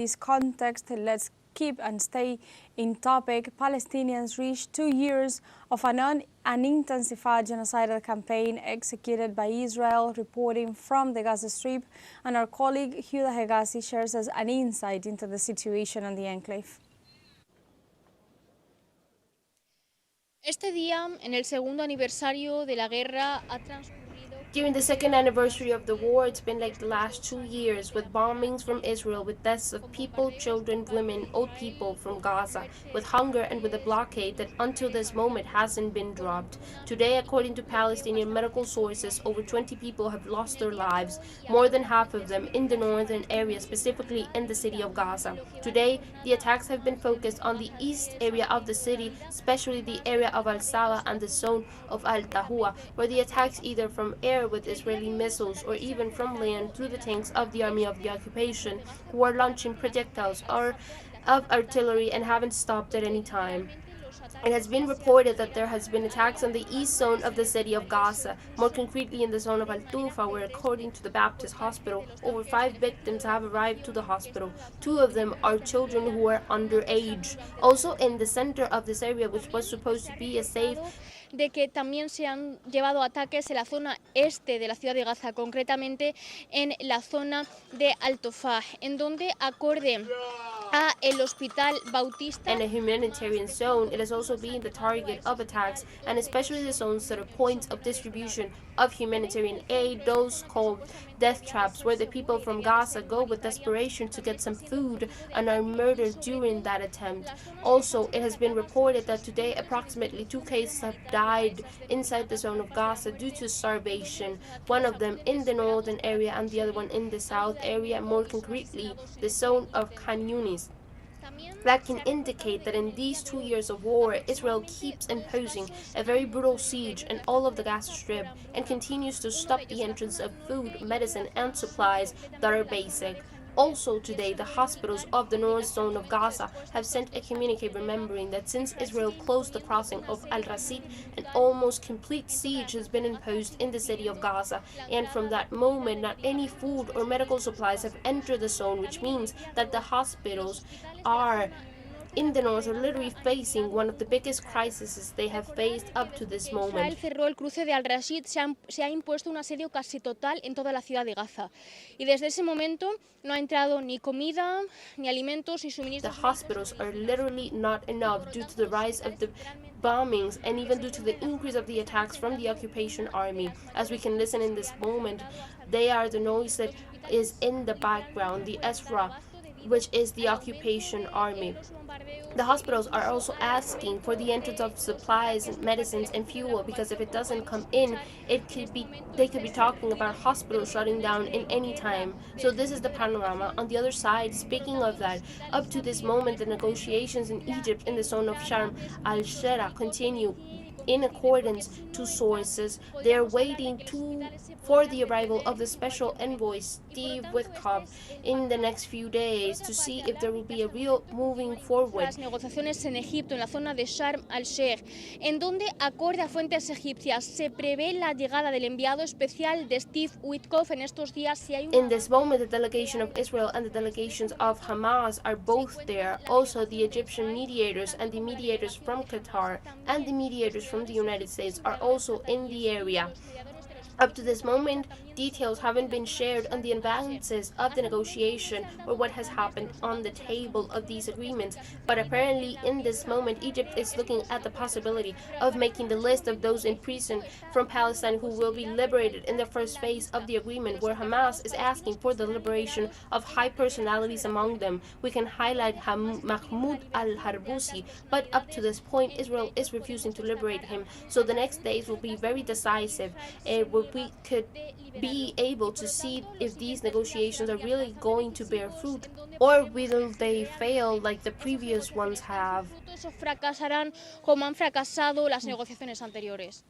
this context, let's keep and stay in topic. Palestinians reached 2 years of an intensified genocidal campaign executed by Israel, reporting from the Gaza Strip, and our colleague Huda Hegazi shares us an insight into the situation on the enclave. Este día, en el segundo aniversario de la guerra, ha transcurrido. During the second anniversary of the war, it's been like the last 2 years, with bombings from Israel, with deaths of people, children, women, old people from Gaza, with hunger and with a blockade that until this moment hasn't been dropped. Today, according to Palestinian medical sources, over 20 people have lost their lives, more than half of them in the northern area, specifically in the city of Gaza. Today, the attacks have been focused on the east area of the city, especially the area of Al-Sawa and the zone of Al-Tahua, where the attacks either from air with Israeli missiles or even from land through the tanks of the army of the occupation, who are launching projectiles or of artillery and haven't stopped at any time. It has been reported that there has been attacks on the east zone of the city of Gaza, more concretely in the zone of Al-Tufa, where according to the Baptist hospital, over 5 victims have arrived to the hospital. 2 of them are children who are underage. Also in the center of this area, which was supposed to be a safe, de que también se han llevado ataques en la zona este de la ciudad de Gaza, concretamente en la zona de Al-Tufa, en donde acorde a el Hospital Bautista and a humanitarian zone, it has also been the target of attacks, and especially the zones that are points of distribution of humanitarian aid, those called death traps, where the people from Gaza go with desperation to get some food and are murdered during that attempt. Also, it has been reported that today approximately 2 cases have died inside the zone of Gaza due to starvation, one of them in the northern area and the other one in the south area, more concretely the zone of Khan Yunis. That can indicate that in these 2 years of war, Israel keeps imposing a very brutal siege in all of the Gaza Strip and continues to stop the entrance of food, medicine, and supplies that are basic. Also today, the hospitals of the north zone of Gaza have sent a communique remembering that since Israel closed the crossing of Al-Rasid, an almost complete siege has been imposed in the city of Gaza, and from that moment, not any food or medical supplies have entered the zone, which means that the hospitals are in the north are literally facing one of the biggest crises they have faced up to this moment. Israel cerró el cruce de Al-Rasid, se ha impuesto un asedio casi total en toda la ciudad de Gaza. Y desde ese momento no ha entrado ni comida, ni alimentos, ni suministros. The hospitals are literally not enough due to the rise of the bombings and even due to the increase of the attacks from the occupation army. As we can listen in this moment, they are the noise that is in the background, the Esra, which is the occupation army. The hospitals are also asking for the entrance of supplies and medicines and fuel, because if it doesn't come in, they could be talking about hospitals shutting down in any time. So this is the panorama. On the other side, speaking of that, up to this moment, the negotiations in Egypt in the zone of Sharm al-Sheikh continue. In accordance to sources, they are waiting for the arrival of the special envoy Steve Witkoff in the next few days to see if there will be a real moving forward. Las negociaciones en Egipto, en la zona de Sharm al-Sheikh, en donde, acorde a fuentes egipcias, se prevé la llegada del enviado especial de Steve Witkoff en estos días. Si hay In this moment, the delegation of Israel and the delegations of Hamas are both there. Also, the Egyptian mediators and the mediators from Qatar and the mediators from the United States are also in the area. Up to this moment, details haven't been shared on the advances of the negotiation or what has happened on the table of these agreements, but apparently in this moment, Egypt is looking at the possibility of making the list of those in prison from Palestine who will be liberated in the first phase of the agreement, where Hamas is asking for the liberation of high personalities among them. We can highlight Mahmoud al-Harbusi, but up to this point, Israel is refusing to liberate him, so the next days will be very decisive. We could be able to see if these negotiations are really going to bear fruit, or will they fail like the previous ones have. Fracasarán como han fracasado las negociaciones anteriores.